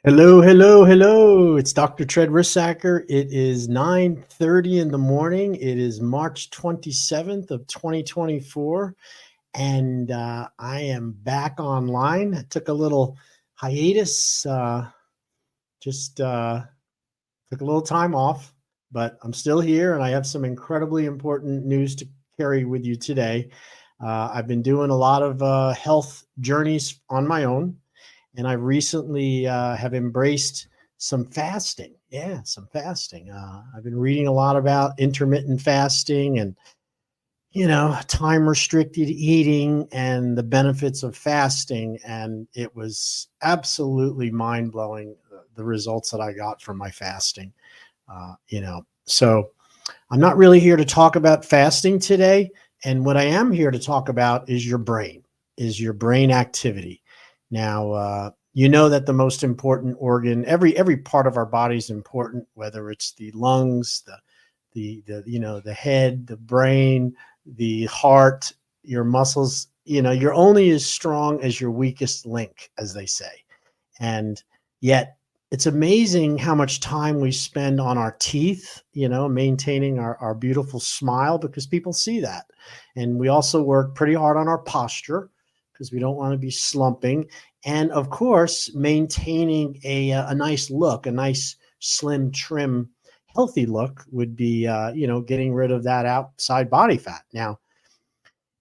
Hello, hello, hello. It's Dr. Tread Rissacker. It is 9:30 in the morning. It is March 27th of 2024, and I am back online. I took a little hiatus, just took a little time off, but I'm still here, and I have some incredibly important news to carry with you today. I've been doing a lot of health journeys on my own, and I recently have embraced some fasting. Yeah, some fasting. I've been reading a lot about intermittent fasting and time restricted eating and the benefits of fasting, and it was absolutely mind blowing the results that I got from my fasting. So I'm not really here to talk about fasting today. And what I am here to talk about is your brain activity. Now, you know that the most important organ, every part of our body is important, whether it's the lungs, the head, the brain, the heart, your muscles. You're only as strong as your weakest link, as they say. And yet it's amazing how much time we spend on our teeth, maintaining our beautiful smile, because people see that. And we also work pretty hard on our posture because we don't want to be slumping. And of course, maintaining a nice look, a nice, slim, trim, healthy look would be, getting rid of that outside body fat. Now,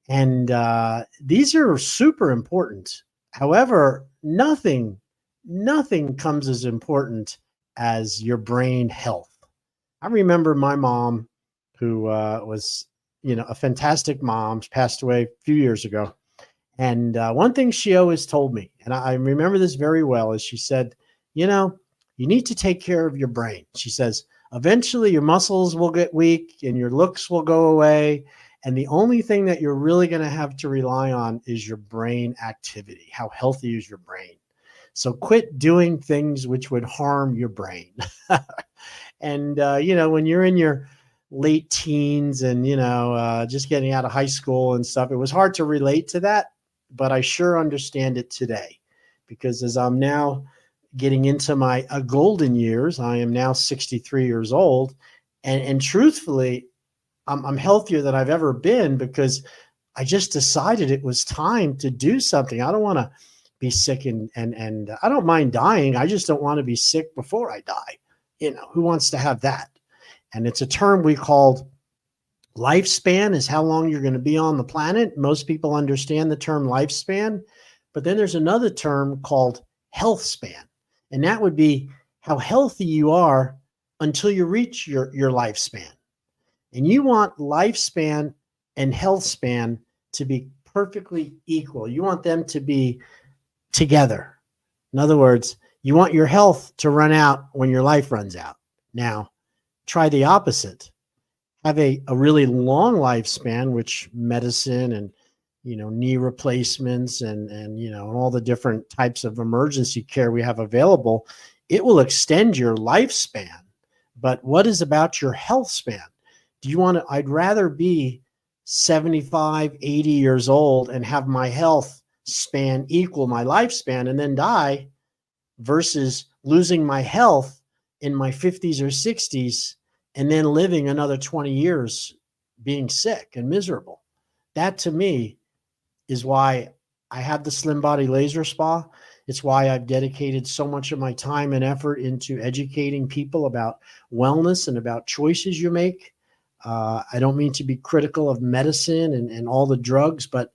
and these are super important. However, nothing comes as important as your brain health. I remember my mom, who was, a fantastic mom, passed away a few years ago. And one thing she always told me, and I remember this very well, is she said, you need to take care of your brain. She says, eventually your muscles will get weak and your looks will go away. And the only thing that you're really going to have to rely on is your brain activity. How healthy is your brain? So quit doing things which would harm your brain. And, when you're in your late teens and, just getting out of high school and stuff, it was hard to relate to that. But I sure understand it today, because as I'm now getting into my golden years, I am now 63 years old. And truthfully, I'm healthier than I've ever been, because I just decided it was time to do something. I don't want to be sick, and I don't mind dying. I just don't want to be sick before I die. Who wants to have that? And it's a term we called lifespan, is how long you're going to be on the planet. Most people understand the term lifespan, but then there's another term called health span. And that would be how healthy you are until you reach your lifespan. And you want lifespan and health span to be perfectly equal. You want them to be together. In other words, you want your health to run out when your life runs out. Now, try the opposite. Have a really long lifespan, which medicine and knee replacements and all the different types of emergency care we have available, it will extend your lifespan. But what is about your health span? Do you want to? I'd rather be 75, 80 years old and have my health span equal my lifespan and then die, versus losing my health in my 50s or 60s and then living another 20 years being sick and miserable. That, to me, is why I have the Slim Body Laser Spa. It's why I've dedicated so much of my time and effort into educating people about wellness and about choices you make. I don't mean to be critical of medicine and all the drugs, but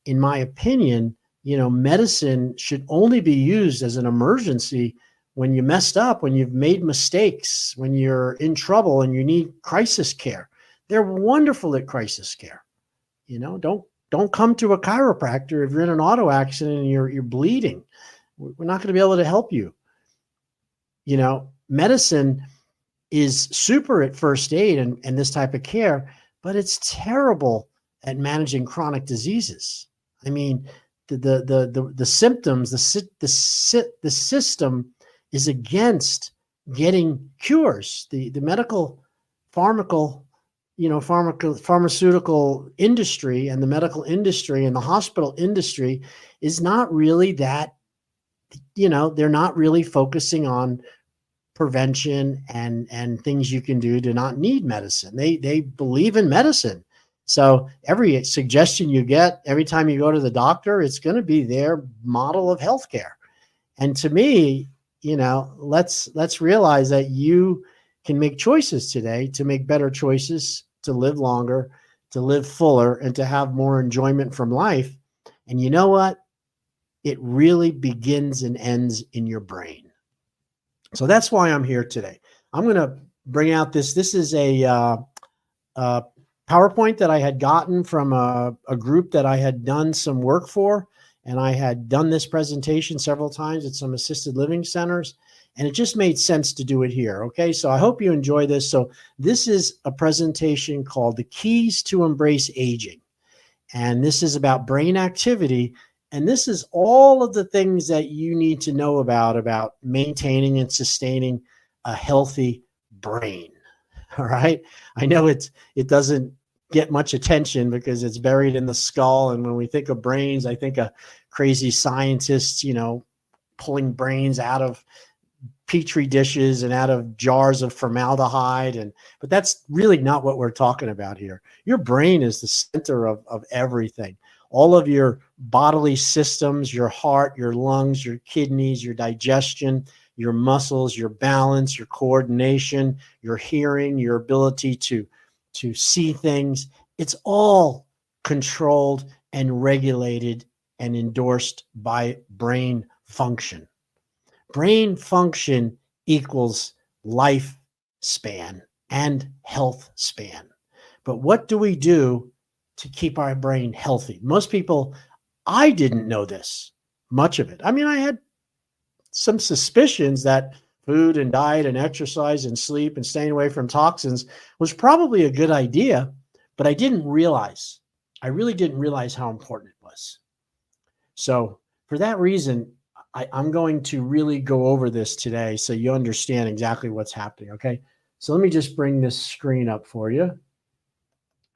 in my opinion, medicine should only be used as an emergency when you messed up, when you've made mistakes, when you're in trouble and you need crisis care. They're wonderful at crisis care. Don't come to a chiropractor if you're in an auto accident and you're bleeding. We're not going to be able to help you. Medicine is super at first aid and this type of care, but it's terrible at managing chronic diseases. I mean, the symptoms, the system is against getting cures. The medical pharmaceutical industry and the medical industry and the hospital industry is not really that they're not really focusing on prevention and things you can do to not need medicine. They believe in medicine. So every suggestion you get, every time you go to the doctor, it's going to be their model of healthcare. And to me, let's realize that you can make choices today to make better choices, to live longer, to live fuller, and to have more enjoyment from life. And you know what? It really begins and ends in your brain. So that's why I'm here today. I'm going to bring out this. This is a PowerPoint that I had gotten from a group that I had done some work for. And I had done this presentation several times at some assisted living centers. And it just made sense to do it here. Okay, so I hope you enjoy this. So this is a presentation called The Keys to Embrace Aging. And this is about brain activity. And this is all of the things that you need to know about maintaining and sustaining a healthy brain. All right. I know it doesn't get much attention because it's buried in the skull. And when we think of brains, I think of crazy scientists, pulling brains out of petri dishes and out of jars of formaldehyde. But that's really not what we're talking about here. Your brain is the center of everything. All of your bodily systems, your heart, your lungs, your kidneys, your digestion, your muscles, your balance, your coordination, your hearing, your ability to see things. It's all controlled and regulated and endorsed by brain function. Brain function equals lifespan and health span. But what do we do to keep our brain healthy? Most people, I didn't know this, much of it. I mean, I had some suspicions that food and diet and exercise and sleep and staying away from toxins was probably a good idea, but I really didn't realize how important it was. So for that reason, I'm going to really go over this today so you understand exactly what's happening, okay? So let me just bring this screen up for you.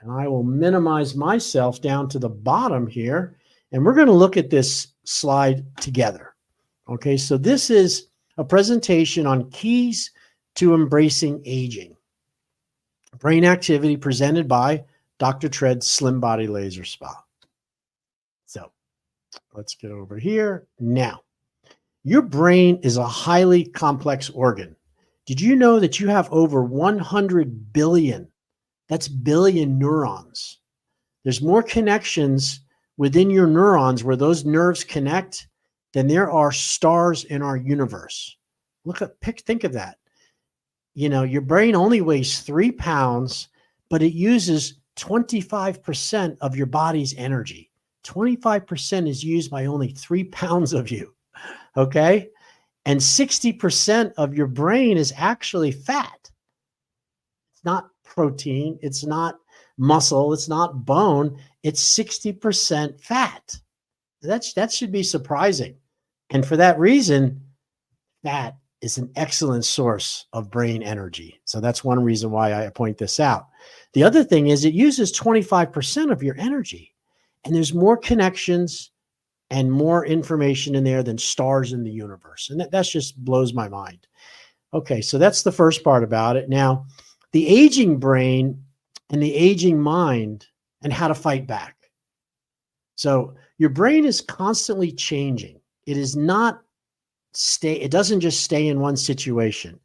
And I will minimize myself down to the bottom here. And we're going to look at this slide together. Okay, so this is a presentation on keys to embracing aging. Brain activity presented by Dr. Tread's Slim Body Laser Spa. So let's get over here. Now, your brain is a highly complex organ. Did you know that you have over 100 billion? That's billion neurons. There's more connections within your neurons where those nerves connect than there are stars in our universe. Think of that. Your brain only weighs 3 pounds, but it uses 25% of your body's energy. 25% is used by only 3 pounds of you. Okay. And 60% of your brain is actually fat. It's not protein. It's not muscle. It's not bone. It's 60% fat. That should be surprising. And for that reason, fat is an excellent source of brain energy. So that's one reason why I point this out. The other thing is it uses 25% of your energy. And there's more connections and more information in there than stars in the universe. And that just blows my mind. Okay, so that's the first part about it. Now, the aging brain and the aging mind and how to fight back. So your brain is constantly changing. It doesn't just stay in one situation.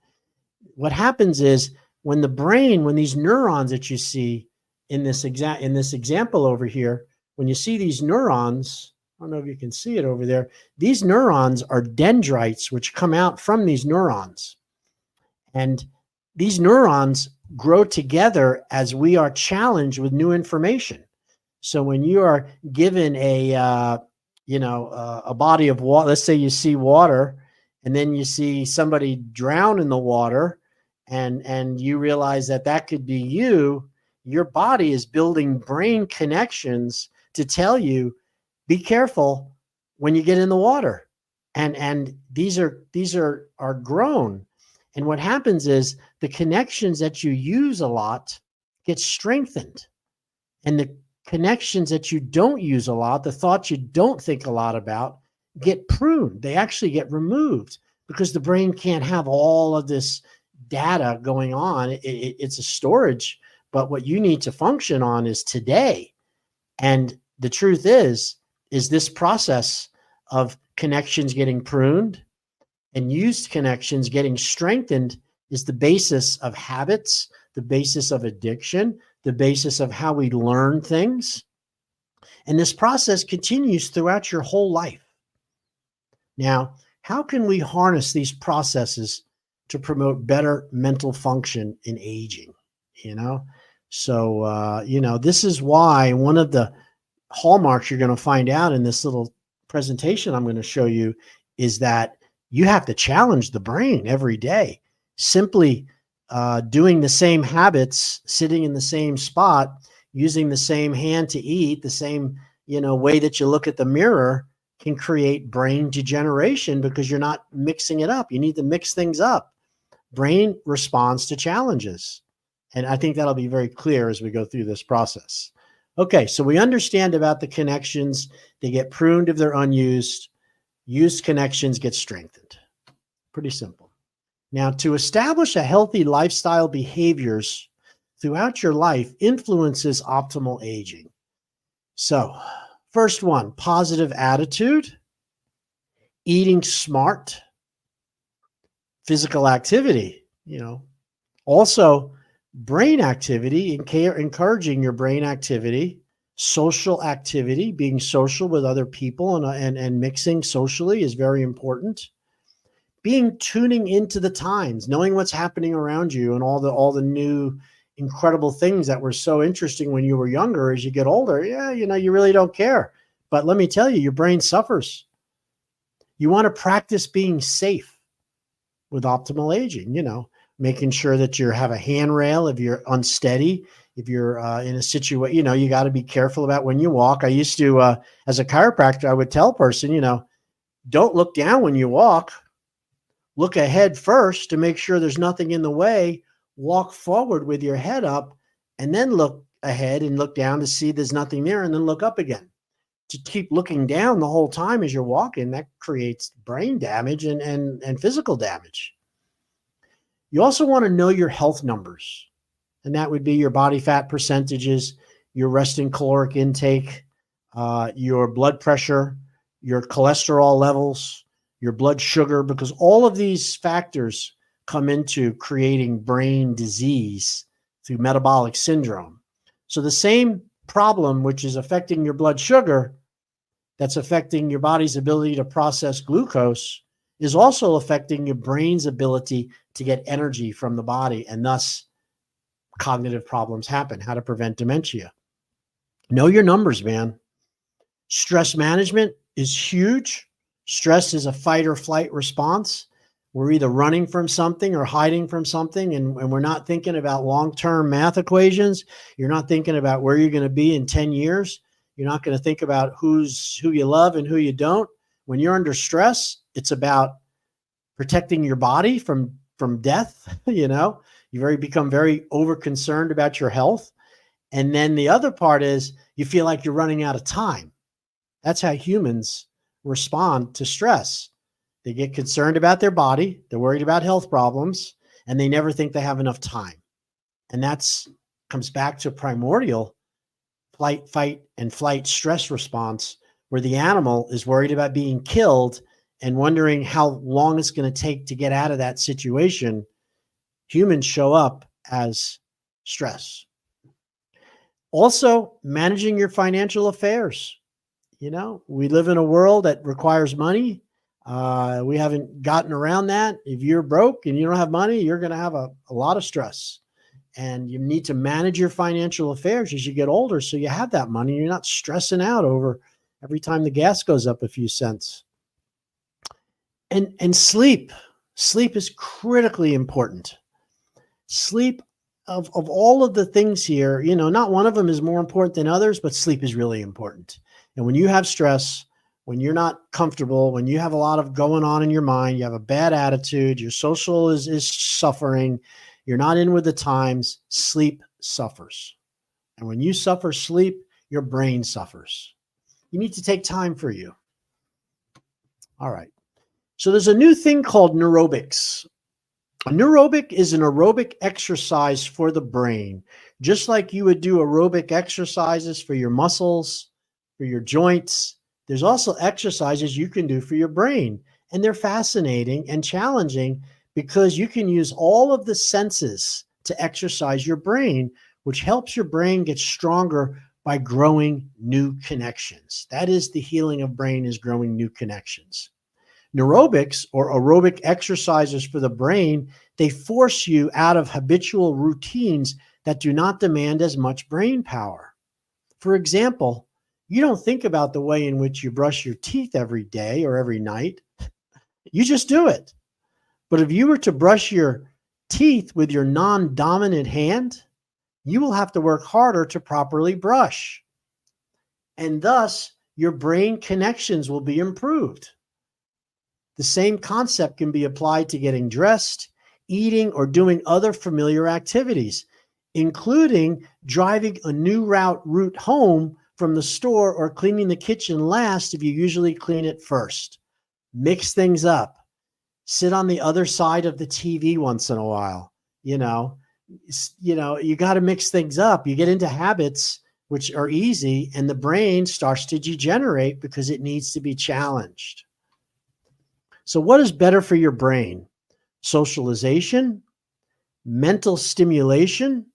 What happens is when these neurons that you see in this example over here, when you see these neurons, I don't know if you can see it over there. These neurons are dendrites, which come out from these neurons. And these neurons grow together as we are challenged with new information. So when you are given a body of water, let's say you see water, and then you see somebody drown in the water, and you realize that could be you, your body is building brain connections to tell you, be careful when you get in the water. And these are grown. And what happens is the connections that you use a lot get strengthened. And the connections that you don't use a lot, the thoughts you don't think a lot about, get pruned. They actually get removed because the brain can't have all of this data going on. It's a storage, but what you need to function on is today. And the truth is this process of connections getting pruned and used connections getting strengthened is the basis of habits, the basis of addiction, the basis of how we learn things. And this process continues throughout your whole life. Now, how can we harness these processes to promote better mental function in aging? So this is why one of the hallmarks you're going to find out in this little presentation I'm going to show you is that you have to challenge the brain every day. Simply doing the same habits, sitting in the same spot, using the same hand to eat, the same way that you look at the mirror can create brain degeneration because you're not mixing it up. You need to mix things up. Brain responds to challenges. And I think that'll be very clear as we go through this process. Okay, so we understand about the connections. They get pruned if they're unused. Used connections get strengthened. Pretty simple. Now, to establish a healthy lifestyle behaviors throughout your life influences optimal aging. So, first one, positive attitude, eating smart, physical activity, also brain activity, encouraging your brain activity, social activity, being social with other people and mixing socially is very important. Tuning into the times, knowing what's happening around you and all the new incredible things that were so interesting when you were younger. As you get older, you really don't care. But let me tell you, your brain suffers. You want to practice being safe with optimal aging, making sure that you have a handrail if you're unsteady, if you're in a situation, you got to be careful about when you walk. I used to, as a chiropractor, I would tell a person, don't look down when you walk. Look ahead first to make sure there's nothing in the way. Walk forward with your head up and then look ahead and look down to see there's nothing there and then look up again. To keep looking down the whole time as you're walking, that creates brain damage and physical damage. You also want to know your health numbers, and that would be your body fat percentages, your resting caloric intake, your blood pressure, your cholesterol levels, your blood sugar, because all of these factors come into creating brain disease through metabolic syndrome. So the same problem, which is affecting your blood sugar, that's affecting your body's ability to process glucose, is also affecting your brain's ability to get energy from the body, and thus cognitive problems happen. How to prevent dementia. Know your numbers, man. Stress management is huge. Stress is a fight or flight response. We're either running from something or hiding from something, and we're not thinking about long-term math equations. You're not thinking about where you're going to be in 10 years. You're not going to think about who you love and who you don't. When you're under stress, it's about protecting your body from death. You become very over concerned about your health. And then the other part is you feel like you're running out of time. That's how humans respond to stress. They get concerned about their body. They're worried about health problems, and they never think they have enough time. And that's comes back to primordial fight, and flight stress response, where the animal is worried about being killed and wondering how long it's going to take to get out of that situation. Humans show up as stress. Also, managing your financial affairs. We live in a world that requires money. We haven't gotten around that. If you're broke and you don't have money, you're going to have a lot of stress. And you need to manage your financial affairs as you get older so you have that money. You're not stressing out over every time the gas goes up a few cents. And sleep. Sleep is critically important. Sleep, of all of the things here, not one of them is more important than others, but sleep is really important. And when you have stress, when you're not comfortable, when you have a lot of going on in your mind, you have a bad attitude, your social is suffering, you're not in with the times, sleep suffers. And when you suffer sleep, your brain suffers. You need to take time for you. All right. So there's a new thing called neurobics. A neurobic is an aerobic exercise for the brain, just like you would do aerobic exercises for your muscles, for your joints. There's also exercises you can do for your brain, and they're fascinating and challenging because you can use all of the senses to exercise your brain, which helps your brain get stronger by growing new connections. That is the healing of brain, is growing new connections. Neurobics, or aerobic exercises for the brain, they force you out of habitual routines that do not demand as much brain power. For example, you don't think about the way in which you brush your teeth every day or every night. You just do it. But if you were to brush your teeth with your non-dominant hand, you will have to work harder to properly brush. And thus, your brain connections will be improved. The same concept can be applied to getting dressed, eating, or doing other familiar activities, including driving a new route home from the store or cleaning the kitchen last if you usually clean it first. Mix things up. Sit on the other side of the TV once in a while. You got to mix things up. You get into habits which are easy, and the brain starts to degenerate because it needs to be challenged. So what is better for your brain? Socialization, mental stimulation,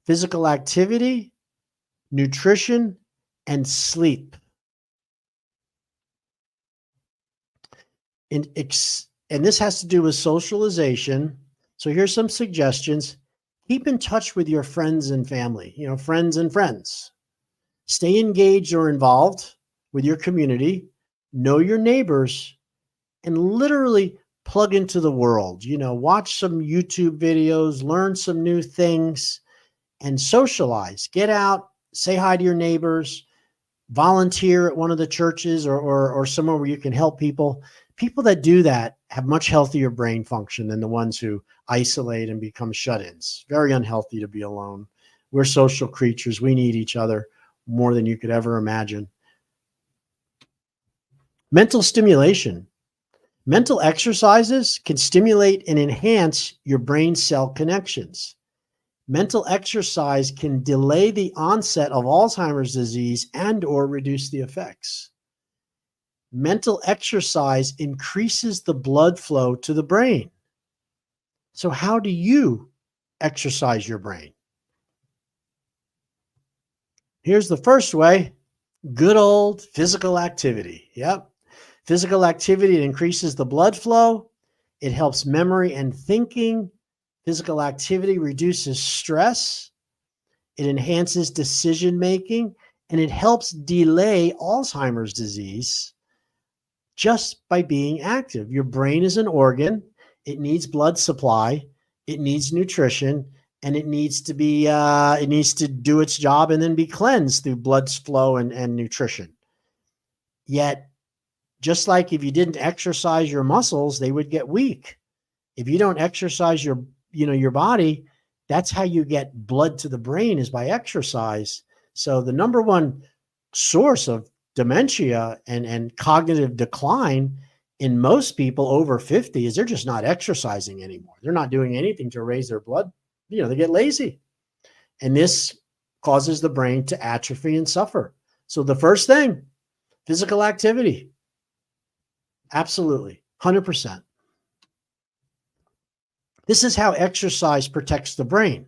physical activity, nutrition, and sleep. And this has to do with socialization. So here's some suggestions. Keep in touch with your friends and family, friends and friends. Stay engaged or involved with your community. Know your neighbors. And literally plug into the world, watch some YouTube videos, learn some new things, and socialize. Get out, say hi to your neighbors, volunteer at one of the churches or somewhere where you can help people. People that do that have much healthier brain function than the ones who isolate and become shut-ins. Very unhealthy to be alone. We're social creatures. We need each other more than you could ever imagine. Mental stimulation. Mental exercises can stimulate and enhance your brain cell connections. Mental exercise can delay the onset of Alzheimer's disease and/or reduce the effects. Mental exercise increases the blood flow to the brain. So how do you exercise your brain? Here's the first way: good old physical activity. Yep. Physical activity, it increases the blood flow. It helps memory and thinking. Physical activity reduces stress. It enhances decision making, and it helps delay Alzheimer's disease just by being active. Your brain is an organ. It needs blood supply. It needs nutrition, and it needs to do its job and then be cleansed through blood flow and nutrition. Yet, just like if you didn't exercise your muscles, they would get weak. If you don't exercise your body, that's how you get blood to the brain, is by exercise. So the number one source of dementia and cognitive decline in most people over 50 is they're just not exercising anymore. They're not doing anything to raise their blood. They get lazy. And this causes the brain to atrophy and suffer. So the first thing, physical activity. Absolutely, 100%. This is how exercise protects the brain.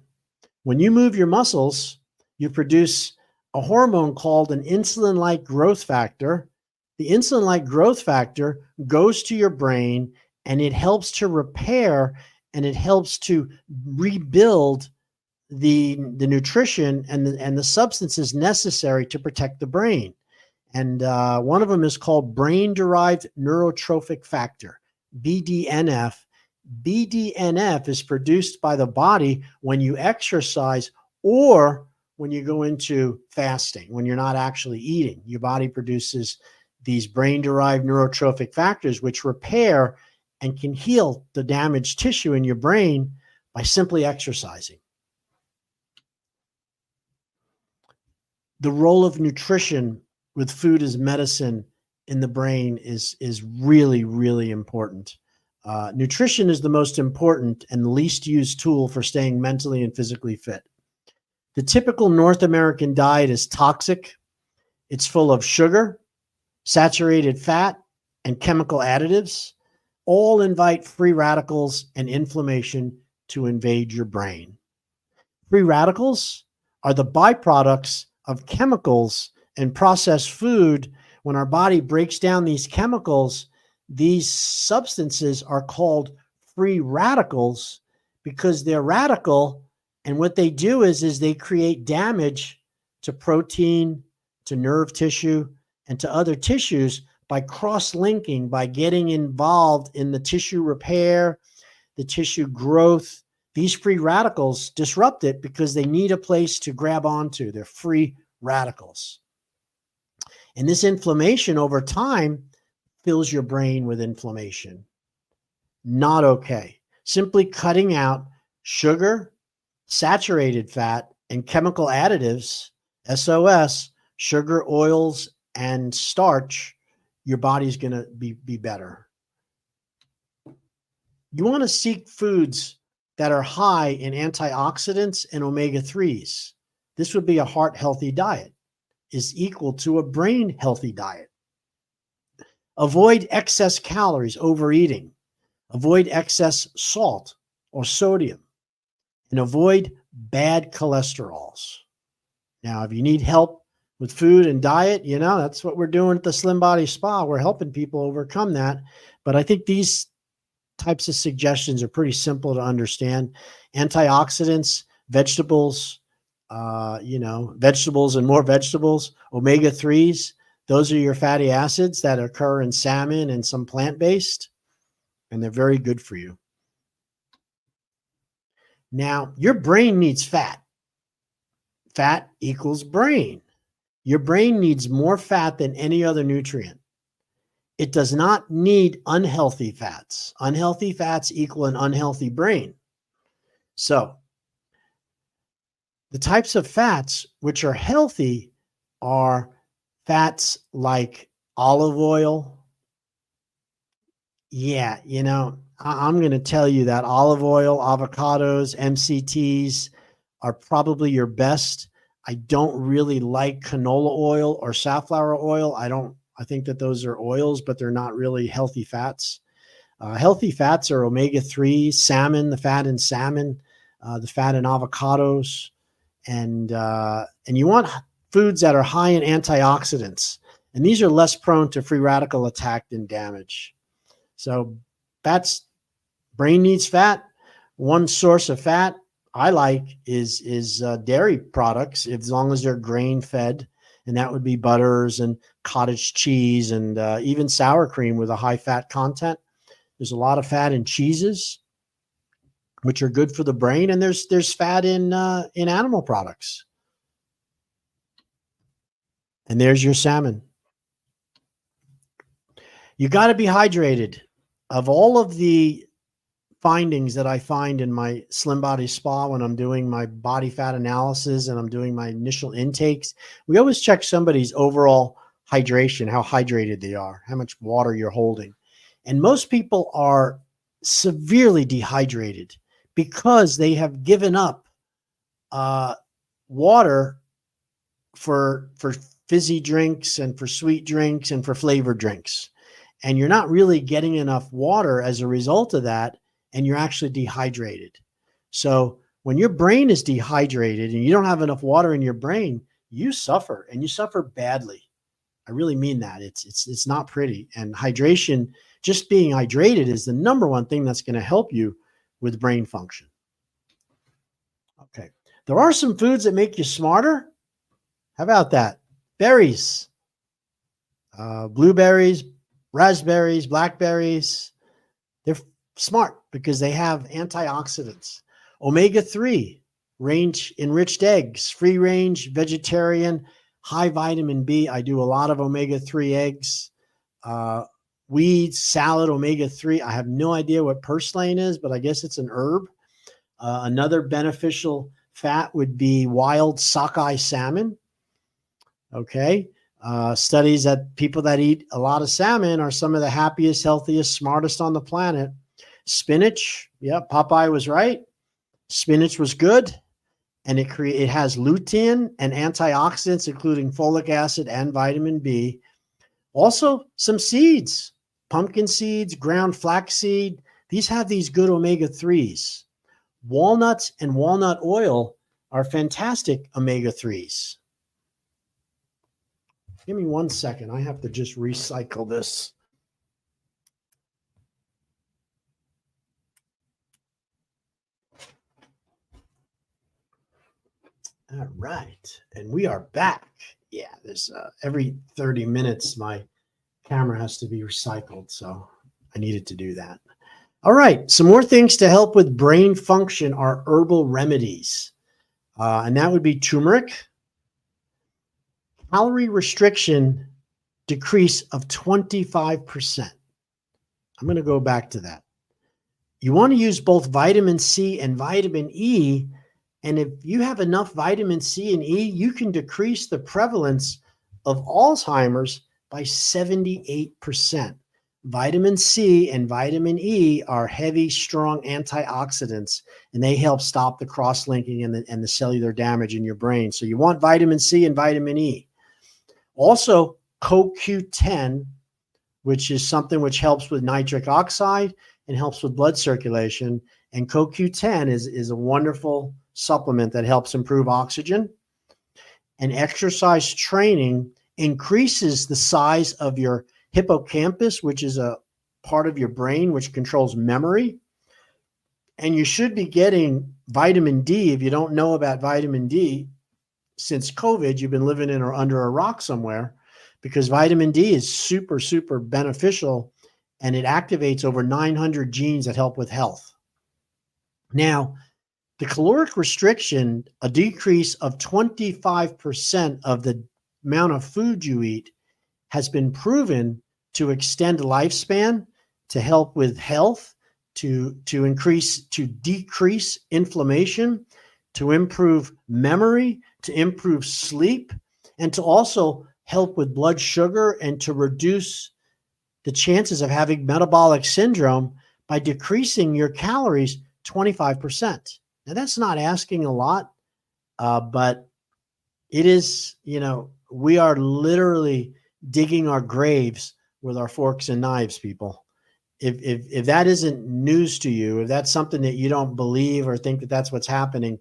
When you move your muscles, you produce a hormone called an insulin-like growth factor. The insulin-like growth factor goes to your brain, and it helps to repair and it helps to rebuild the nutrition and the substances necessary to protect the brain. And one of them is called brain-derived neurotrophic factor, BDNF. BDNF is produced by the body when you exercise or when you go into fasting, when you're not actually eating. Your body produces these brain-derived neurotrophic factors, which repair and can heal the damaged tissue in your brain by simply exercising. The role of nutrition with food as medicine in the brain is really, really important. Nutrition is the most important and least used tool for staying mentally and physically fit. The typical North American diet is toxic. It's full of sugar, saturated fat, and chemical additives. All invite free radicals and inflammation to invade your brain. Free radicals are the byproducts of chemicals and processed food. When our body breaks down these chemicals, these substances are called free radicals because they're radical. And what they do is they create damage to protein, to nerve tissue, and to other tissues by cross-linking, by getting involved in the tissue repair, the tissue growth. These free radicals disrupt it because they need a place to grab onto. They're free radicals. And this inflammation over time fills your brain with inflammation. Not okay. Simply cutting out sugar, saturated fat, and chemical additives, SOS, sugar, oils, and starch, your body's going to be better. You want to seek foods that are high in antioxidants and omega-3s. This would be a heart-healthy diet, is equal to a brain-healthy diet. Avoid excess calories, overeating. Avoid excess salt or sodium. And avoid bad cholesterols. Now, if you need help with food and diet, that's what we're doing at the Slim Body Spa. We're helping people overcome that. But I think these types of suggestions are pretty simple to understand. Antioxidants, vegetables, vegetables and more vegetables, omega-3s, those are your fatty acids that occur in salmon and some plant-based, and they're very good for you. Now, your brain needs fat. Fat equals brain. Your brain needs more fat than any other nutrient. It does not need unhealthy fats. Unhealthy fats equal an unhealthy brain. So, the types of fats which are healthy are fats like olive oil. Yeah, I'm going to tell you that olive oil, avocados, MCTs are probably your best. I don't really like canola oil or safflower oil. I think that those are oils, but they're not really healthy fats. Healthy fats are omega-3, salmon, the fat in salmon, the fat in avocados, and you want foods that are high in antioxidants, and these are less prone to free radical attack and damage. So brain needs fat. One source of fat I like is dairy products, as long as they're grain fed, and that would be butters and cottage cheese and even sour cream with a high fat content. There's a lot of fat in cheeses, which are good for the brain, and there's fat in animal products. And there's your salmon. You got to be hydrated. Of all of the findings that I find in my Slim Body Spa when I'm doing my body fat analysis and I'm doing my initial intakes, we always check somebody's overall hydration, how hydrated they are, how much water you're holding. And most people are severely dehydrated because they have given up water for fizzy drinks and for sweet drinks and for flavored drinks. And you're not really getting enough water as a result of that, and you're actually dehydrated. So when your brain is dehydrated and you don't have enough water in your brain, you suffer, and you suffer badly. I really mean that. It's not pretty. And hydration, just being hydrated, is the number one thing that's going to help you with brain function. Okay. There are some foods that make you smarter. How about that? Berries, blueberries, raspberries, blackberries. They're smart because they have antioxidants. Omega-3, range enriched eggs, free range, vegetarian, high vitamin B. I do a lot of omega-3 eggs. Weeds, salad, omega-3. I have no idea what purslane is, but I guess it's an herb. Another beneficial fat would be wild sockeye salmon. Okay. Studies that people that eat a lot of salmon are some of the happiest, healthiest, smartest on the planet. Spinach, yeah, Popeye was right. Spinach was good, and it has lutein and antioxidants, including folic acid and vitamin B. Also, some seeds, pumpkin seeds, ground flaxseed. These have these good omega-3s. Walnuts and walnut oil are fantastic omega-3s. Give me 1 second. I have to just recycle this. All right. And we are back. Yeah, there's every 30 minutes, my camera has to be recycled. So I needed to do that. All right. Some more things to help with brain function are herbal remedies. And that would be turmeric, calorie restriction decrease of 25%. I'm going to go back to that. You want to use both vitamin C and vitamin E. And if you have enough vitamin C and E, you can decrease the prevalence of Alzheimer's by 78%. Vitamin C and vitamin E are heavy, strong antioxidants, and they help stop the cross-linking and the cellular damage in your brain. So you want vitamin C and vitamin E. Also, CoQ10, which is something which helps with nitric oxide and helps with blood circulation. And CoQ10 is a wonderful supplement that helps improve oxygen. And exercise training increases the size of your hippocampus, which is a part of your brain which controls memory. And you should be getting vitamin D. If you don't know about vitamin D, since COVID, you've been living in or under a rock somewhere, because vitamin D is super, super beneficial, and it activates over 900 genes that help with health. Now, the caloric restriction, a decrease of 25% of the amount of food you eat, has been proven to extend lifespan, to help with health, to decrease inflammation, to improve memory, to improve sleep, and to also help with blood sugar and to reduce the chances of having metabolic syndrome by decreasing your calories 25%. Now, that's not asking a lot, but it is, we are literally digging our graves with our forks and knives, people. If that isn't news to you, if that's something that you don't believe or think that that's what's happening,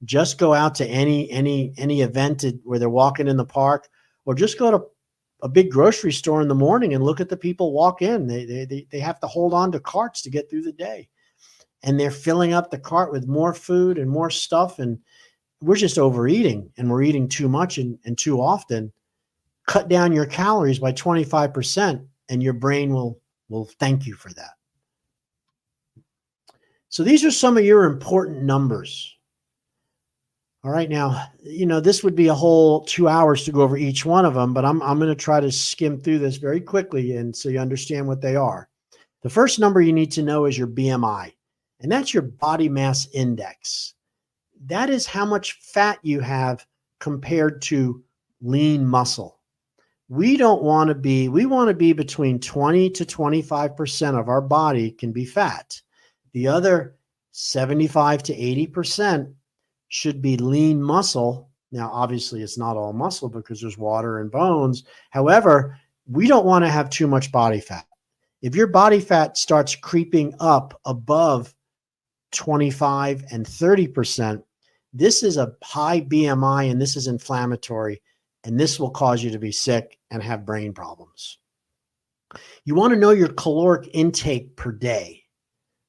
just go out to any event where they're walking in the park, or just go to a big grocery store in the morning and look at the people walk in. They have to hold on to carts to get through the day, and they're filling up the cart with more food and more stuff. And we're just overeating, and we're eating too much and too often. Cut down your calories by 25%, and your brain will thank you for that. So these are some of your important numbers. All right. Now, this would be a whole 2 hours to go over each one of them, but I'm going to try to skim through this very quickly, and so you understand what they are. The first number you need to know is your BMI, and that's your body mass index. That is how much fat you have compared to lean muscle. We want to be between 20 to 25% of our body can be fat. The other 75 to 80% should be lean muscle. Now, obviously, it's not all muscle because there's water and bones. However, we don't want to have too much body fat. If your body fat starts creeping up above 25 and 30%, this is a high BMI, and this is inflammatory, and this will cause you to be sick and have brain problems. You want to know your caloric intake per day.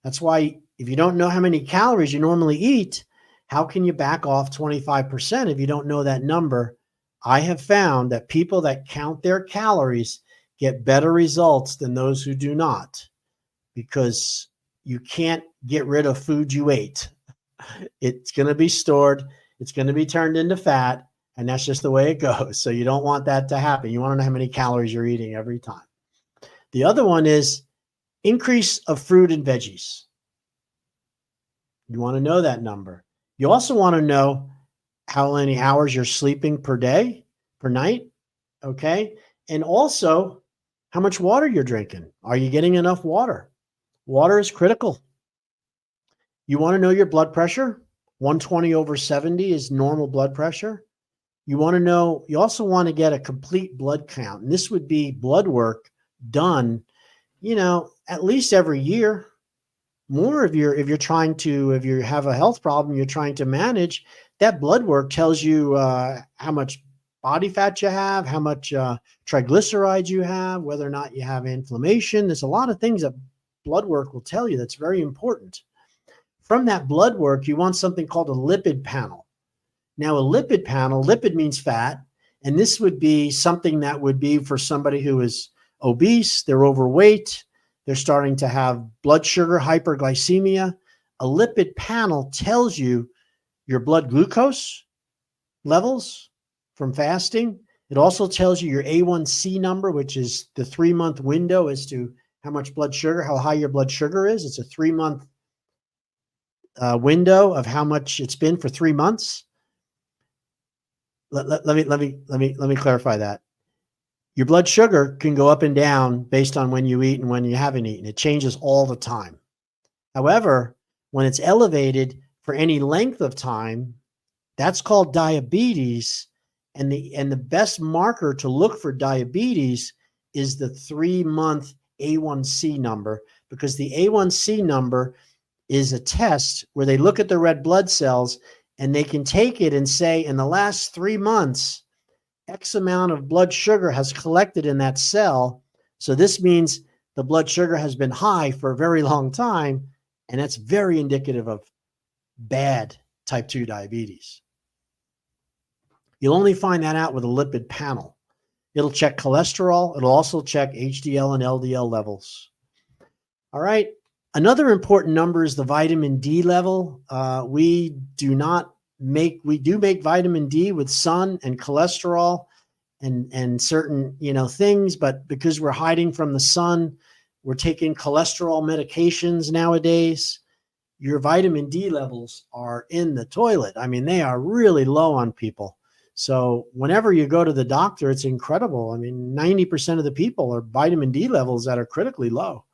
That's why if you don't know how many calories you normally eat, how can you back off 25% if you don't know that number? I have found that people that count their calories get better results than those who do not, because you can't get rid of food you ate. It's going to be stored. It's going to be turned into fat, and that's just the way it goes. So you don't want that to happen. You want to know how many calories you're eating every time. The other one is increase of fruit and veggies. You want to know that number. You also want to know how many hours you're sleeping per day, per night. Okay. And also how much water you're drinking. Are you getting enough water? Water is critical. You want to know your blood pressure? 120/70 is normal blood pressure. You want to know, you also want to get a complete blood count. And this would be blood work done, at least every year. More if you're trying to, if you have a health problem you're trying to manage, that blood work tells you how much body fat you have, how much triglycerides you have, whether or not you have inflammation. There's a lot of things that blood work will tell you that's very important. From that blood work, you want something called a lipid panel. Now, a lipid panel, lipid means fat, and this would be something that would be for somebody who is obese, they're overweight, they're starting to have blood sugar hyperglycemia. A lipid panel tells you your blood glucose levels from fasting. It also tells you your A1C number, which is the 3-month window as to how much blood sugar, how high your blood sugar is. It's a 3-month window of how much it's been for 3 months. Let me clarify that. Your blood sugar can go up and down based on when you eat and when you haven't eaten. It changes all the time. However, when it's elevated for any length of time, that's called diabetes. And the best marker to look for diabetes is the 3-month A1C number, because the A1C number is a test where they look at the red blood cells and they can take it and say, in the last 3 months, X amount of blood sugar has collected in that cell. So this means the blood sugar has been high for a very long time. And that's very indicative of bad type 2 diabetes. You'll only find that out with a lipid panel. It'll check cholesterol. It'll also check HDL and LDL levels. All right. Another important number is the vitamin D level. We do make vitamin D with sun and cholesterol and certain, things, but because we're hiding from the sun, we're taking cholesterol medications nowadays. Your vitamin D levels are in the toilet. I mean, they are really low on people. So whenever you go to the doctor, it's incredible. I mean, 90% of the people are vitamin D levels that are critically low.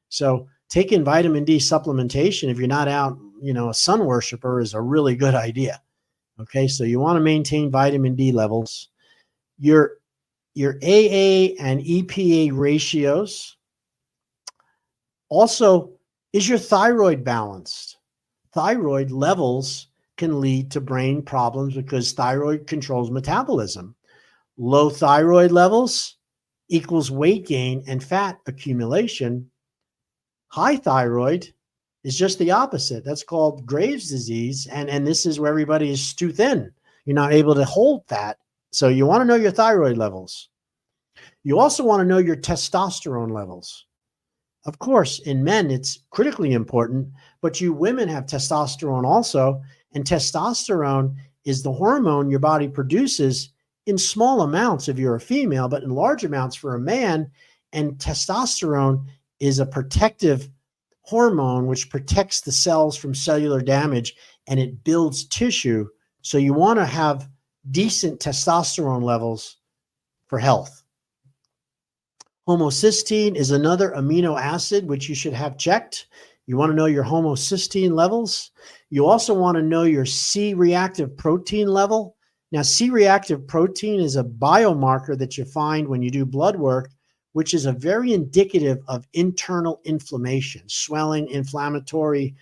So taking vitamin D supplementation, if you're not out, a sun worshiper, is a really good idea. Okay, so you want to maintain vitamin D levels. Your AA and EPA ratios. Also, is your thyroid balanced? Thyroid levels can lead to brain problems because thyroid controls metabolism. Low thyroid levels equals weight gain and fat accumulation. High thyroid is just the opposite. That's called Graves' disease. And this is where everybody is too thin. You're not able to hold fat. So you want to know your thyroid levels. You also want to know your testosterone levels. Of course, in men, it's critically important, but you women have testosterone also. And testosterone is the hormone your body produces in small amounts if you're a female, but in large amounts for a man. And testosterone is a protective hormone which protects the cells from cellular damage, and it builds tissue. So you want to have decent testosterone levels for health. Homocysteine is another amino acid which you should have checked. You want to know your homocysteine levels. You also want to know your C-reactive protein level. Now, C-reactive protein is a biomarker that you find when you do blood work, which is a very indicative of internal inflammation, swelling, inflammatory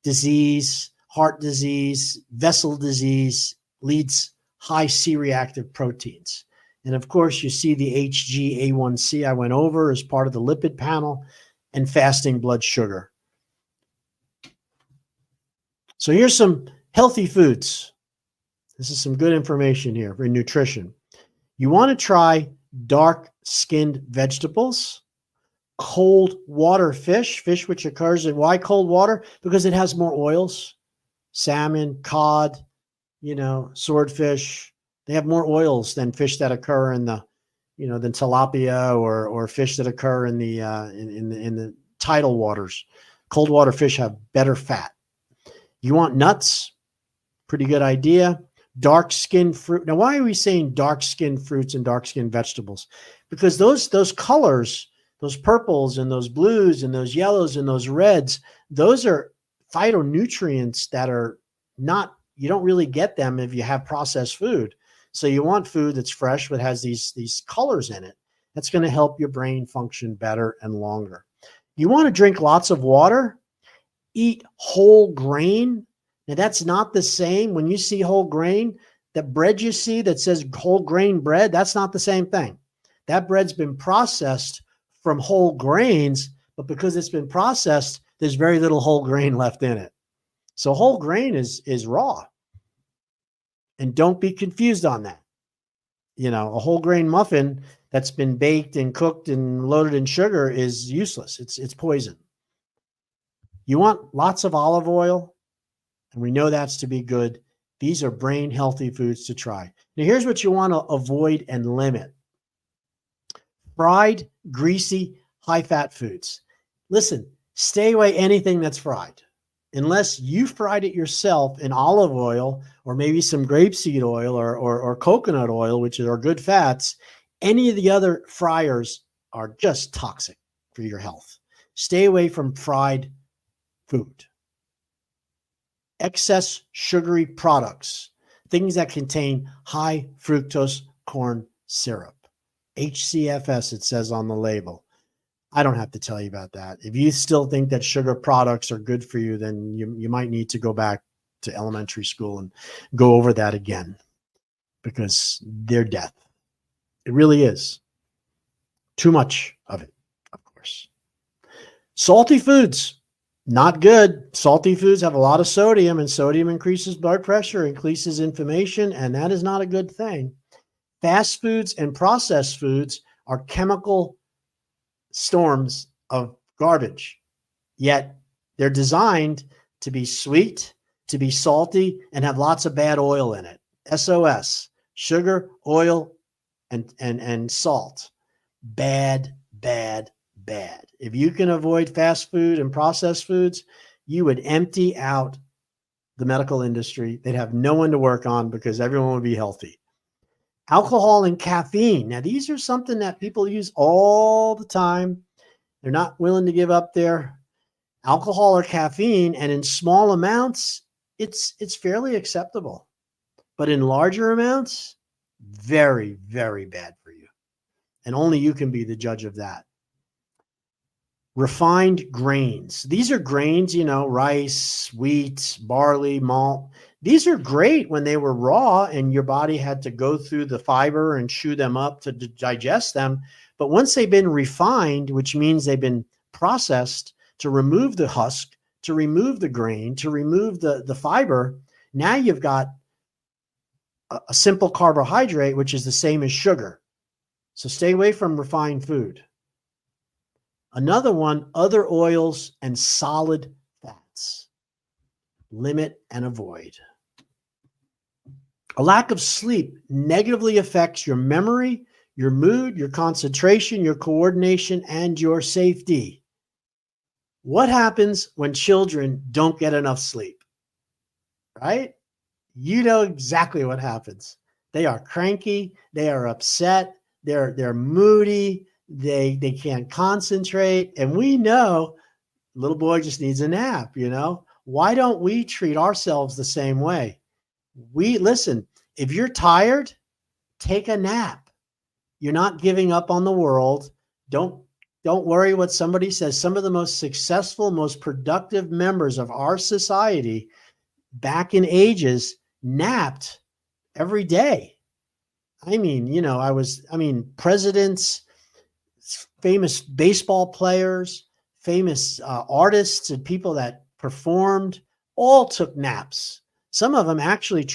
disease, heart disease, vessel disease, leads high C-reactive proteins. And of course, you see the HbA1c I went over as part of the lipid panel, and fasting blood sugar. So here's some healthy foods. This is some good information here for nutrition. You want to try dark-skinned vegetables, cold water fish which occurs in, why cold water? Because it has more oils. Salmon, cod, swordfish, they have more oils than fish that occur in the, than tilapia or fish that occur in the in the tidal waters. Cold water fish have better fat. You want nuts? Pretty good idea. dark skinned fruit. Now, why are we saying dark skinned fruits and dark skinned vegetables? Because those colors, those purples and those blues and those yellows and those reds, those are phytonutrients that are not, you don't really get them if you have processed food. So you want food that's fresh but has these colors in it. That's going to help your brain function better and longer. You want to drink lots of water, eat whole grain. Now, that's not the same. When you see whole grain, the bread you see that says whole grain bread, that's not the same thing. That bread's been processed from whole grains, but because it's been processed, there's very little whole grain left in it. So whole grain is raw. And don't be confused on that. You know, a whole grain muffin that's been baked and cooked and loaded in sugar is useless. It's poison. You want lots of olive oil, and we know that's to be good. These are brain healthy foods to try. Now, here's what you want to avoid and limit: fried, greasy, high fat foods. Listen, stay away anything that's fried. Unless you fried it yourself in olive oil or maybe some grapeseed oil or coconut oil, which are good fats, any of the other fryers are just toxic for your health. Stay away from fried food. Excess sugary products, things that contain high fructose corn syrup, HCFS, it says on the label. I don't have to tell you about that. If you still think that sugar products are good for you, then you might need to go back to elementary school and go over that again, because they're death. It really is. Too much of it, of course. Salty foods, not good. Salty foods have a lot of sodium, and sodium increases blood pressure, increases inflammation, and that is not a good thing. Fast foods and processed foods are chemical storms of garbage, yet they're designed to be sweet, to be salty, and have lots of bad oil in it. SOS, sugar, oil, and salt. Bad, bad, bad. If you can avoid fast food and processed foods, you would empty out the medical industry. They'd have no one to work on because everyone would be healthy. Alcohol and caffeine. Now, these are something that people use all the time. They're not willing to give up their alcohol or caffeine, and in small amounts, it's fairly acceptable. But in larger amounts, very, very bad for you. And only you can be the judge of that. Refined grains. These are grains, you know, rice, wheat, barley, malt. These are great when they were raw and your body had to go through the fiber and chew them up to digest them. But once they've been refined, which means they've been processed to remove the husk, to remove the grain, to remove the fiber, now you've got a simple carbohydrate, which is the same as sugar. So stay away from refined food. Another one, other oils and solid fats. Limit and avoid. A lack of sleep negatively affects your memory, your mood, your concentration, your coordination, and your safety. What happens when children don't get enough sleep? Right? You know exactly what happens. They are cranky, they are upset, they're moody, they can't concentrate, and we know little boy just needs a nap, you know? Why don't we treat ourselves the same way? Listen, if you're tired, take a nap. You're not giving up on the world. Don't worry what somebody says. Some of the most successful, most productive members of our society back in ages napped every day. I mean, you know, presidents, famous baseball players, famous artists, and people that performed all took naps. Some of them actually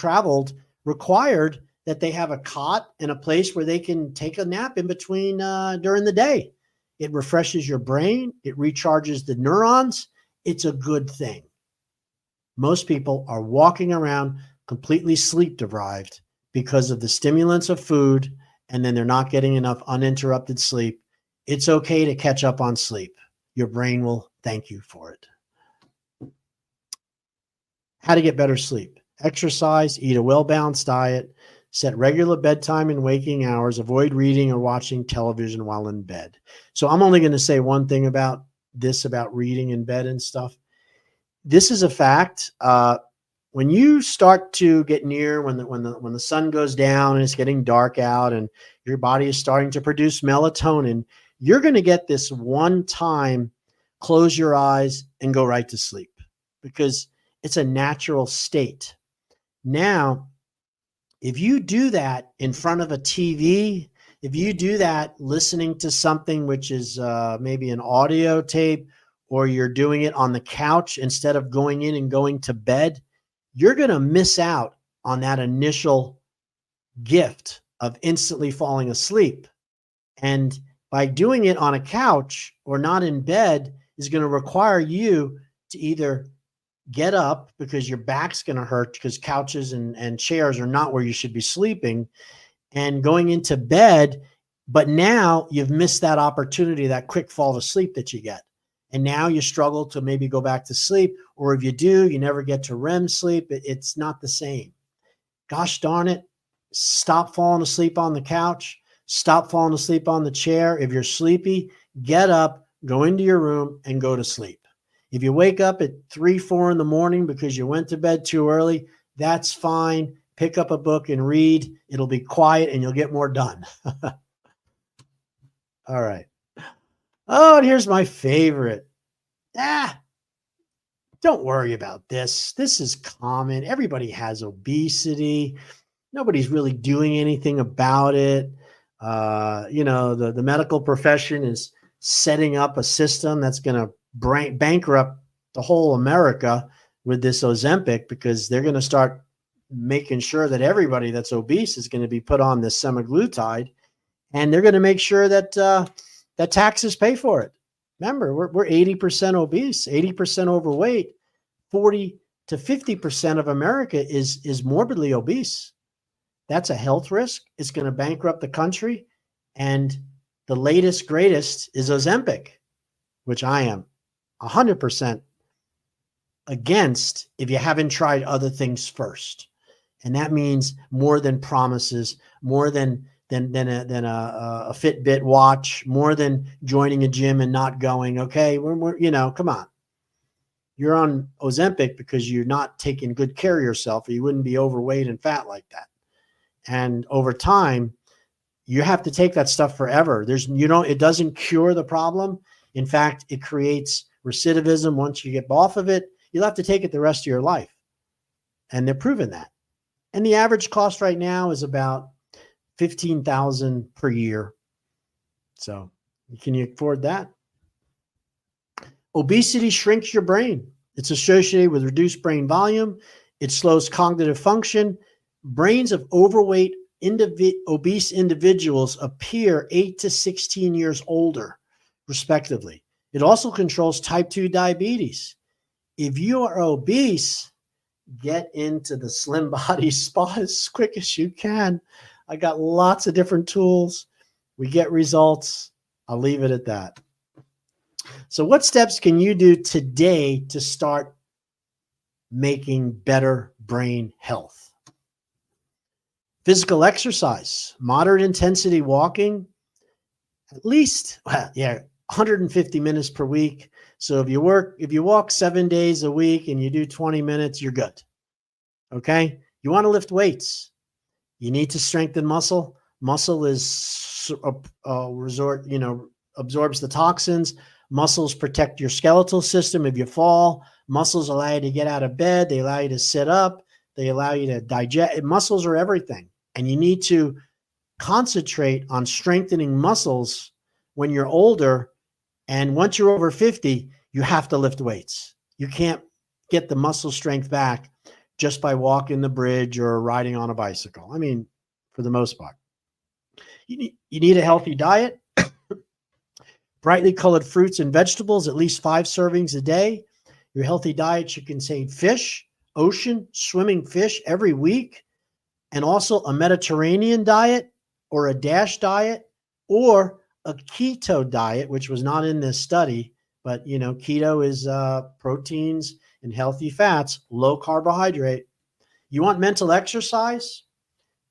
required that they have a cot and a place where they can take a nap in between during the day. It refreshes your brain. It recharges the neurons. It's a good thing. Most people are walking around completely sleep deprived because of the stimulants of food, and then they're not getting enough uninterrupted sleep. It's okay to catch up on sleep. Your brain will thank you for it. How to get better sleep. exercise, eat a well-balanced diet, set regular bedtime and waking hours, avoid reading or watching television while in bed. So I'm only going to say one thing about this, about reading in bed and stuff. This is a fact. When you start to get near when the sun goes down and it's getting dark out and your body is starting to produce melatonin, you're going to get this one time close your eyes and go right to sleep because it's a natural state. Now, if you do that in front of a TV, if you do that listening to something which is maybe an audio tape, or you're doing it on the couch instead of going in and going to bed, you're going to miss out on that initial gift of instantly falling asleep. And by doing it on a couch or not in bed is going to require you to either get up because your back's going to hurt because couches and chairs are not where you should be sleeping, and going into bed. But now you've missed that opportunity, that quick fall to sleep that you get. And now you struggle to maybe go back to sleep. Or if you do, you never get to REM sleep. It's not the same. Gosh darn it. Stop falling asleep on the couch. Stop falling asleep on the chair. If you're sleepy, get up, go into your room and go to sleep. If you wake up at 3, 4 in the morning because you went to bed too early, that's fine. Pick up a book and read. It'll be quiet and you'll get more done. All right. Oh, and here's my favorite. Don't worry about this. This is common. Everybody has obesity. Nobody's really doing anything about it. The medical profession is setting up a system that's going to bankrupt the whole America with this Ozempic, because they're going to start making sure that everybody that's obese is going to be put on this semaglutide, and they're going to make sure that that taxes pay for it. Remember, we're 80% obese, 80% overweight. 40 to 50% of America is morbidly obese. That's a health risk. It's going to bankrupt the country. And the latest, greatest is Ozempic, which I am 100% against if you haven't tried other things first. And that means more than promises, more than a Fitbit watch, more than joining a gym and not going. Okay, come on. You're on Ozempic because you're not taking good care of yourself, or you wouldn't be overweight and fat like that. And over time, you have to take that stuff forever. It doesn't cure the problem. In fact, it creates recidivism. Once you get off of it, you'll have to take it the rest of your life. And they're proving that. And the average cost right now is about $15,000 per year. So can you afford that? Obesity shrinks your brain. It's associated with reduced brain volume. It slows cognitive function. Brains of overweight, obese individuals appear 8 to 16 years older, respectively. It also controls type 2 diabetes. If you are obese, get into the Slim Body Spa as quick as you can. I got lots of different tools. We get results. I'll leave it at that. So what steps can you do today to start making better brain health? Physical exercise, moderate intensity walking, at least, 150 minutes per week. So if you walk 7 days a week and you do 20 minutes, you're good. Okay. You want to lift weights. You need to strengthen muscle. Muscle is absorbs the toxins. Muscles protect your skeletal system. If you fall, muscles allow you to get out of bed. They allow you to sit up. They allow you to digest. Muscles are everything. And you need to concentrate on strengthening muscles when you're older. And once you're over 50, you have to lift weights. You can't get the muscle strength back just by walking the bridge or riding on a bicycle. I mean, for the most part. You need a healthy diet. Brightly colored fruits and vegetables, at least 5 servings a day. Your healthy diet should contain fish, ocean, swimming fish every week, and also a Mediterranean diet or a DASH diet or a keto diet, which was not in this study, but keto is proteins and healthy fats, low carbohydrate. You want mental exercise,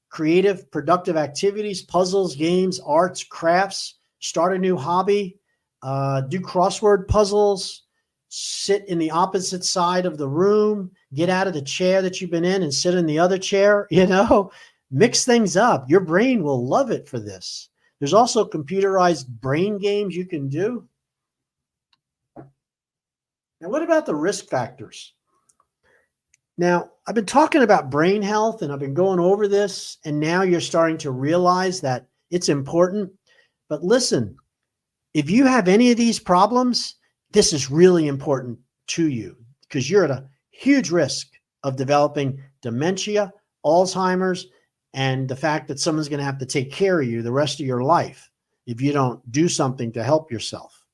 creative, productive activities, puzzles, games, arts, crafts, start a new hobby, do crossword puzzles, sit in the opposite side of the room, get out of the chair that you've been in and sit in the other chair, mix things up. Your brain will love it for this. There's also computerized brain games you can do. Now, what about the risk factors? Now, I've been talking about brain health and I've been going over this, and now you're starting to realize that it's important. But listen, if you have any of these problems, this is really important to you because you're at a huge risk of developing dementia, Alzheimer's, and the fact that someone's going to have to take care of you the rest of your life if you don't do something to help yourself.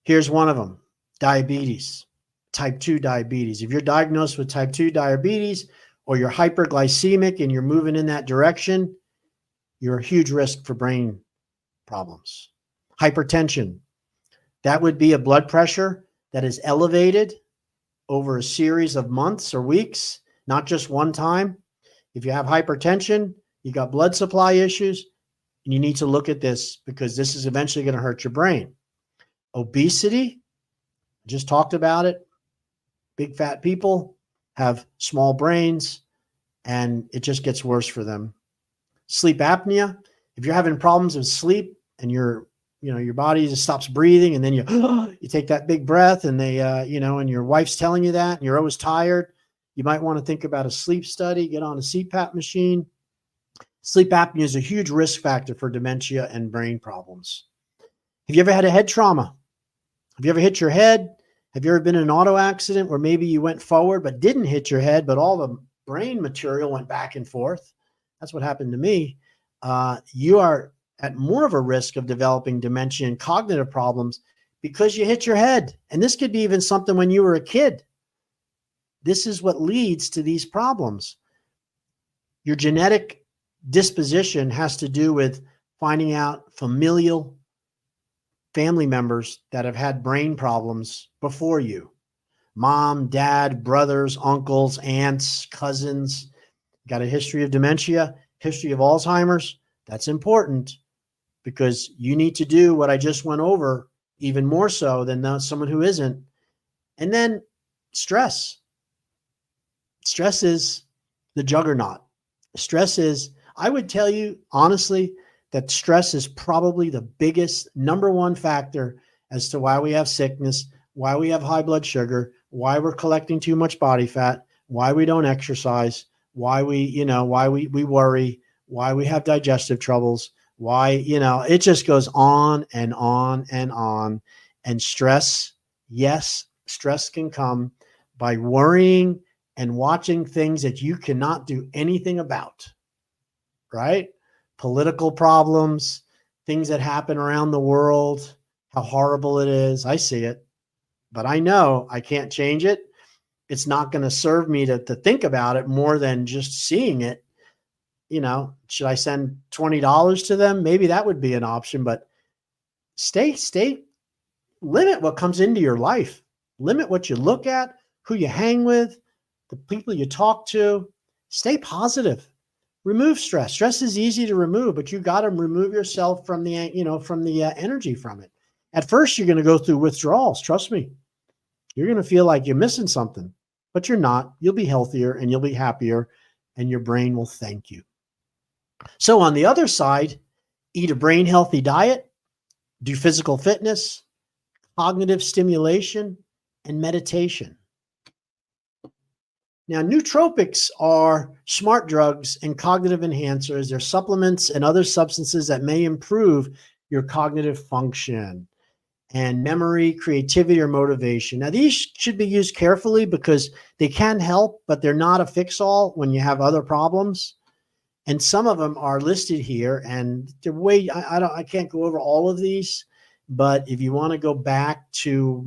Here's one of them, diabetes. Type 2 diabetes. If you're diagnosed with type 2 diabetes or you're hyperglycemic and you're moving in that direction, you're a huge risk for brain problems. Hypertension. That would be a blood pressure that is elevated over a series of months or weeks, not just one time. If you have hypertension, you got blood supply issues, and you need to look at this because this is eventually going to hurt your brain. Obesity. Just talked about it. Big fat people have small brains and it just gets worse for them. Sleep apnea. If you're having problems with sleep and your body just stops breathing and then you take that big breath and and your wife's telling you that and you're always tired, you might want to think about a sleep study, get on a CPAP machine. Sleep apnea is a huge risk factor for dementia and brain problems. Have you ever had a head trauma? Have you ever hit your head? Have you ever been in an auto accident where maybe you went forward but didn't hit your head, but all the brain material went back and forth? That's what happened to me. You are at more of a risk of developing dementia and cognitive problems because you hit your head. And this could be even something when you were a kid. This is what leads to these problems. Your genetic disposition has to do with finding out familial family members that have had brain problems before you. Mom, dad, brothers, uncles, aunts, cousins, got a history of dementia, history of Alzheimer's. That's important because you need to do what I just went over even more so than someone who isn't. And then stress. Stress is the juggernaut. Stress is, I would tell you honestly, that stress is probably the biggest number one factor as to why we have sickness, why we have high blood sugar, why we're collecting too much body fat, why we don't exercise, why we worry, why we have digestive troubles, why, it just goes on and on and on. And stress, yes, stress can come by worrying and watching things that you cannot do anything about, right? Political problems, things that happen around the world, how horrible it is. I see it, but I know I can't change it. It's not going to serve me to think about it more than just seeing it. Should I send $20 to them? Maybe that would be an option, but limit what comes into your life. Limit what you look at, who you hang with, the people you talk to. Stay positive. Remove stress. Stress is easy to remove, but you got to remove yourself from the energy from it. At first, you're going to go through withdrawals. Trust me. You're going to feel like you're missing something, but you're not. You'll be healthier and you'll be happier and your brain will thank you. So on the other side, eat a brain healthy diet, do physical fitness, cognitive stimulation, and meditation. Now, nootropics are smart drugs and cognitive enhancers. They're supplements and other substances that may improve your cognitive function and memory, creativity, or motivation. Now, these should be used carefully because they can help, but they're not a fix-all when you have other problems. And some of them are listed here. And the way I can't go over all of these, but if you want to go back to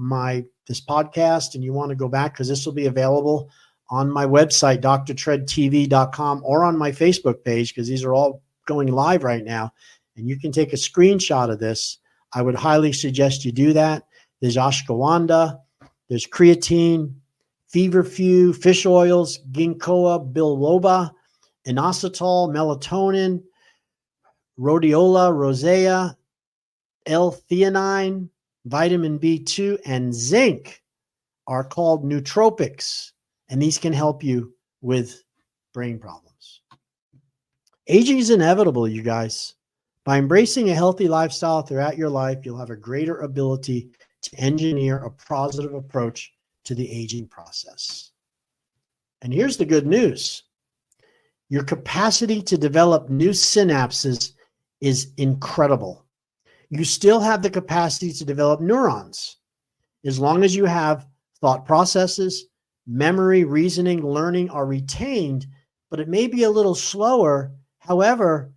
this podcast and you want to go back, because this will be available on my website, drtredtv.com, or on my Facebook page, because these are all going live right now. And you can take a screenshot of this. I would highly suggest you do that. There's ashwagandha, there's creatine, feverfew, fish oils, ginkgoa biloba, inositol, melatonin, rhodiola rosea, L-theanine, vitamin B2, and zinc are called nootropics, and these can help you with brain problems. Aging is inevitable, you guys. By embracing a healthy lifestyle throughout your life, you'll have a greater ability to engineer a positive approach to the aging process. And here's the good news. Your capacity to develop new synapses is incredible. You still have the capacity to develop neurons as long as you have thought processes, memory, reasoning, learning are retained, but it may be a little slower. However,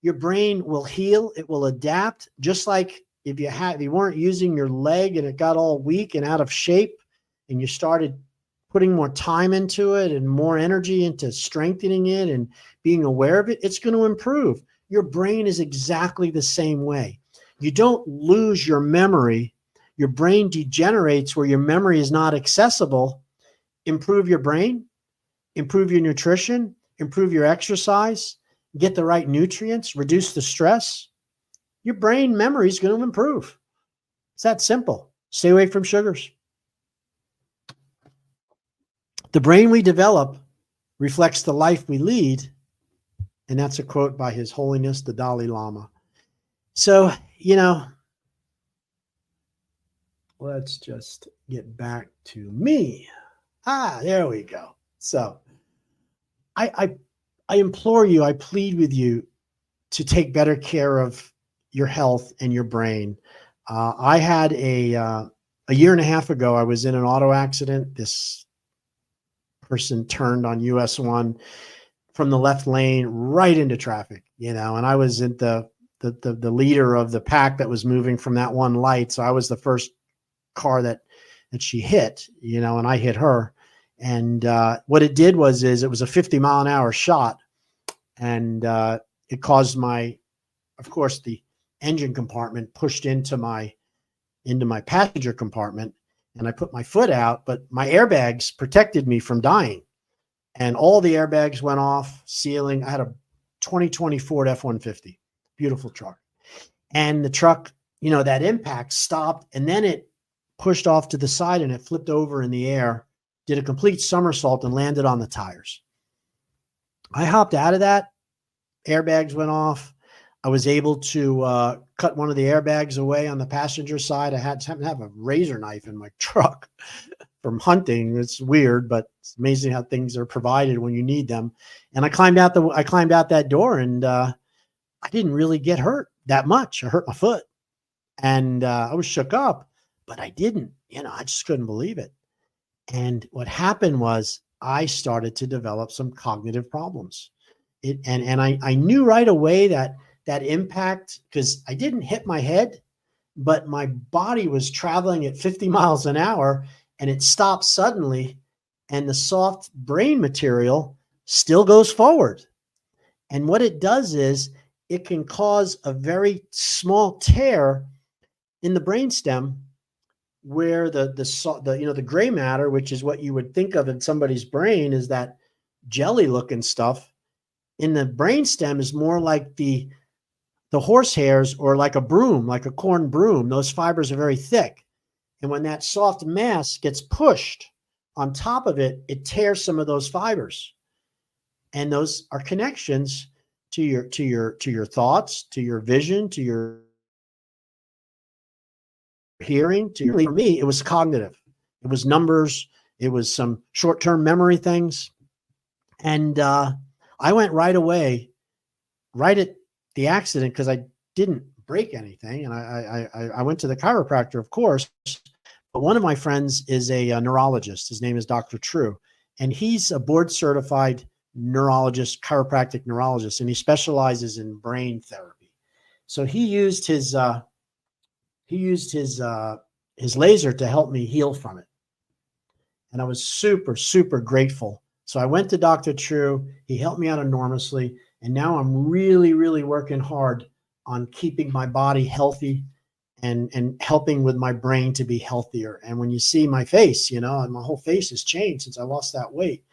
your brain will heal, it will adapt, just like if you weren't using your leg and it got all weak and out of shape and you started putting more time into it and more energy into strengthening it and being aware of it, it's going to improve. Your brain is exactly the same way. You don't lose your memory. Your brain degenerates where your memory is not accessible. Improve your brain, improve your nutrition, improve your exercise, get the right nutrients, reduce the stress. Your brain memory is going to improve. It's that simple. Stay away from sugars. The brain we develop reflects the life we lead. And that's a quote by His Holiness, the Dalai Lama. So, let's just get back to me. There we go. So I implore you, I plead with you to take better care of your health and your brain. I had a year and a half ago, I was in an auto accident. This person turned on US 1 from the left lane right into traffic, and I was in the leader of the pack that was moving from that one light. So I was the first car that she hit, and I hit her. And what it did was it was a 50-mile-an-hour shot, and it caused of course, the engine compartment pushed into my passenger compartment, and I put my foot out, but my airbags protected me from dying. And all the airbags went off, ceiling. I had a 2020 Ford F-150, beautiful truck. And the truck, that impact stopped, and then it pushed off to the side and it flipped over in the air, did a complete somersault and landed on the tires. I hopped out of that. Airbags went off. I was able to cut one of the airbags away on the passenger side. I happened to have a razor knife in my truck from hunting. It's weird, but it's amazing how things are provided when you need them. And I climbed out that door, and I didn't really get hurt that much. I hurt my foot, and I was shook up, but I didn't. I just couldn't believe it. And what happened was I started to develop some cognitive problems. I knew right away that impact, because I didn't hit my head, but my body was traveling at 50 miles an hour, and it stopped suddenly, and the soft brain material still goes forward. And what it does is it can cause a very small tear in the brainstem, where the gray matter, which is what you would think of in somebody's brain, is that jelly looking stuff in the brainstem, is more like the horse hairs, or like a broom, like a corn broom. Those fibers are very thick. And when that soft mass gets pushed on top of it, it tears some of those fibers. And those are connections to your thoughts, to your vision, to your hearing, for me, it was cognitive. It was numbers. It was some short-term memory things. And I went right away, right at the accident, because I didn't break anything. And I went to the chiropractor, of course, but one of my friends is a neurologist. His name is Dr. True, and he's a board certified neurologist, chiropractic neurologist, and he specializes in brain therapy. So he used his laser to help me heal from it. And I was super, super grateful. So I went to Dr. True. He helped me out enormously. And now I'm really, really working hard on keeping my body healthy and helping with my brain to be healthier. And when you see my face, and my whole face has changed since I lost that weight.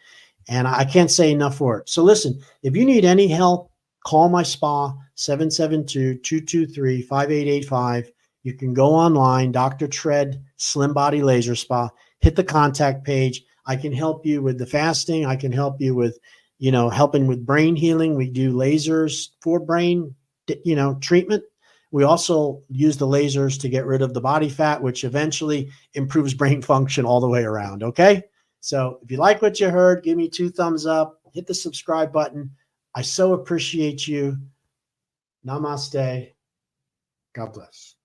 And I can't say enough for it. So listen, if you need any help, call my spa, 772-223-5885. You can go online, Dr. Tread Slim Body Laser Spa, hit the contact page. I can help you with the fasting. I can help you with, helping with brain healing. We do lasers for brain, treatment. We also use the lasers to get rid of the body fat, which eventually improves brain function all the way around. Okay. So if you like what you heard, give me 2 thumbs up, hit the subscribe button. I so appreciate you. Namaste. God bless.